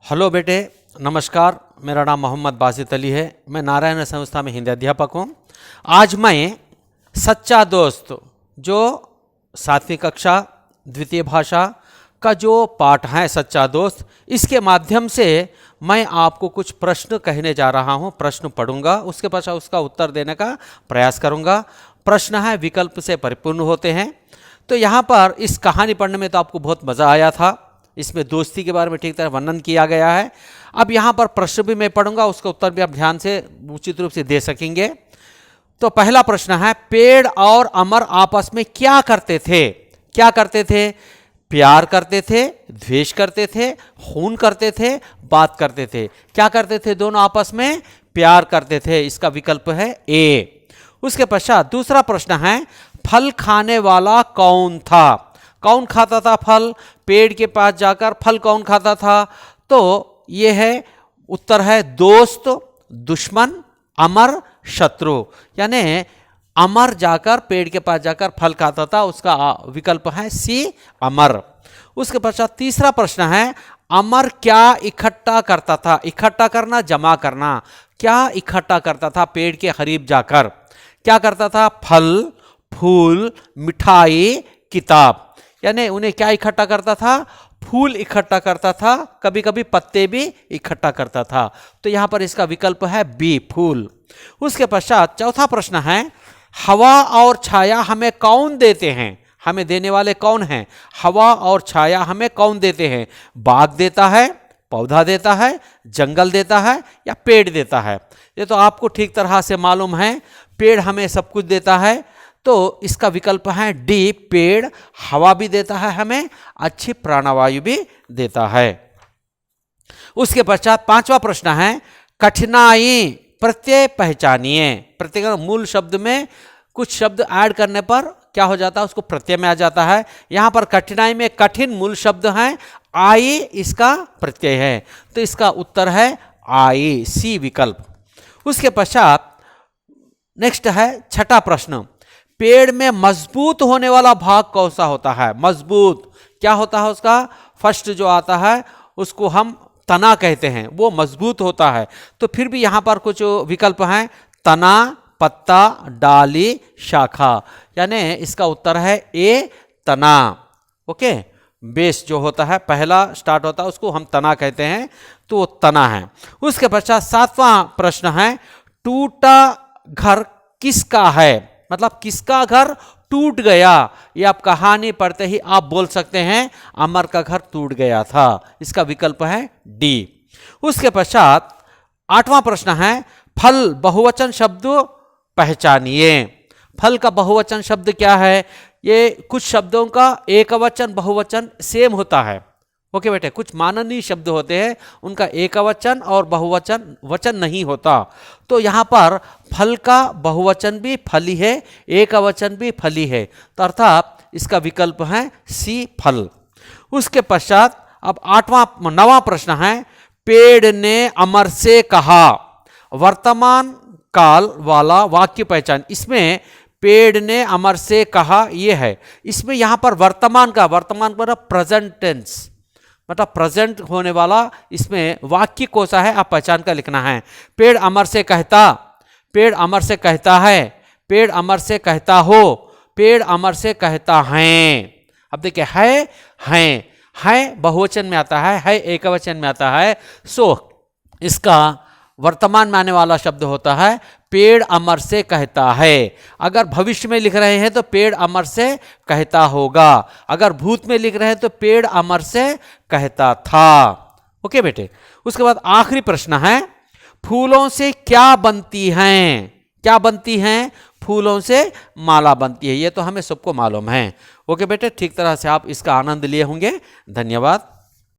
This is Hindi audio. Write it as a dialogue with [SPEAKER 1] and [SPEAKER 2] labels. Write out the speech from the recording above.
[SPEAKER 1] हेलो बेटे, नमस्कार। मेरा नाम मोहम्मद बासित अली है। मैं नारायण संस्था में हिंदी अध्यापक हूँ। आज मैं सच्चा दोस्त जो 7वीं कक्षा द्वितीय भाषा का जो पाठ है सच्चा दोस्त, इसके माध्यम से मैं आपको कुछ प्रश्न कहने जा रहा हूँ। प्रश्न पढ़ूंगा, उसके पश्चात उसका उत्तर देने का प्रयास करूँगा। प्रश्न है विकल्प से परिपूर्ण होते हैं। तो यहाँ पर इस कहानी पढ़ने में तो आपको बहुत मज़ा आया था। इसमें दोस्ती के बारे में ठीक तरह वर्णन किया गया है। अब यहाँ पर प्रश्न भी मैं पढ़ूंगा, उसका उत्तर भी आप ध्यान से उचित रूप से दे सकेंगे। तो पहला प्रश्न है, पेड़ और अमर आपस में क्या करते थे? क्या करते थे? प्यार करते थे, द्वेष करते थे, खून करते थे, बात करते थे। क्या करते थे? दोनों आपस में प्यार करते थे। इसका विकल्प है ए। उसके पश्चात दूसरा प्रश्न है, फल खाने वाला कौन था? कौन खाता था फल? पेड़ के पास जाकर फल कौन खाता था? तो ये है उत्तर है दोस्त, दुश्मन, अमर, शत्रु। यानी अमर जाकर पेड़ के पास जाकर फल खाता था, उसका विकल्प है सी, अमर। उसके पश्चात तीसरा प्रश्न है, अमर क्या इकट्ठा करता था? इकट्ठा करना, जमा करना। क्या इकट्ठा करता था पेड़ के करीब जाकर? क्या करता था? फल, फूल, मिठाई, किताब। यानी उन्हें क्या इकट्ठा करता था? फूल इकट्ठा करता था, कभी कभी पत्ते भी इकट्ठा करता था। तो यहाँ पर इसका विकल्प है बी, फूल। उसके पश्चात चौथा प्रश्न है, हवा और छाया हमें कौन देते हैं? हमें देने वाले कौन हैं? हवा और छाया हमें कौन देते हैं? बाग देता है, पौधा देता है, जंगल देता है, या पेड़ देता है? ये तो आपको ठीक तरह से मालूम है, पेड़ हमें सब कुछ देता है। तो इसका विकल्प है डी, पेड़ हवा भी देता है, हमें अच्छी प्राणवायु भी देता है। उसके पश्चात पांचवा प्रश्न है, कठिनाई प्रत्यय पहचानिए। प्रत्यय मूल शब्द में कुछ शब्द ऐड करने पर क्या हो जाता है? उसको प्रत्यय में आ जाता है। यहां पर कठिनाई में कठिन मूल शब्द है, आई इसका प्रत्यय है। तो इसका उत्तर है आई, सी विकल्प। उसके पश्चात नेक्स्ट है छठा प्रश्न, पेड़ में मजबूत होने वाला भाग कौन सा होता है? मजबूत क्या होता है? उसका फर्स्ट जो आता है उसको हम तना कहते हैं, वो मजबूत होता है। तो फिर भी यहाँ पर कुछ विकल्प हैं, तना, पत्ता, डाली, शाखा। यानी इसका उत्तर है ए, तना। ओके, बेस जो होता है पहला स्टार्ट होता है उसको हम तना कहते हैं, तो वो तना है। उसके पश्चात सातवां प्रश्न है, टूटा घर किसका है? मतलब किसका घर टूट गया? ये आप कहानी पढ़ते ही आप बोल सकते हैं अमर का घर टूट गया था। इसका विकल्प है डी। उसके पश्चात आठवां प्रश्न है, फल बहुवचन शब्द पहचानिए। फल का बहुवचन शब्द क्या है? ये कुछ शब्दों का एकवचन बहुवचन सेम होता है। ओके बेटे, कुछ माननीय शब्द होते हैं उनका एकवचन और बहुवचन वचन नहीं होता। तो यहाँ पर फल का बहुवचन भी फली है, एकवचन भी फली है। तो अर्थात इसका विकल्प है सी, फल। उसके पश्चात अब नवां प्रश्न है, पेड़ ने अमर से कहा। वर्तमान काल वाला वाक्य पहचान। इसमें पेड़ ने अमर से कहा ये है। इसमें यहाँ पर वर्तमान पर प्रेजेंट टेंस, मतलब प्रेजेंट होने वाला इसमें वाक्य कौन सा है आप पहचान कर लिखना है। पेड़ अमर से कहता, पेड़ अमर से कहता है, पेड़ अमर से कहता हो, पेड़ अमर से कहता है। अब देखिए, है बहुवचन में आता है एकवचन में आता है। सो इसका वर्तमान में आने वाला शब्द होता है पेड़ अमर से कहता है। अगर भविष्य में लिख रहे हैं तो पेड़ अमर से कहता होगा, अगर भूत में लिख रहे हैं तो पेड़ अमर से कहता था। ओके बेटे। उसके बाद आखिरी प्रश्न है, फूलों से क्या बनती हैं? क्या बनती हैं? फूलों से माला बनती है। ये तो हमें सबको मालूम है। ओके बेटे, ठीक तरह से आप इसका आनंद लिए होंगे। धन्यवाद।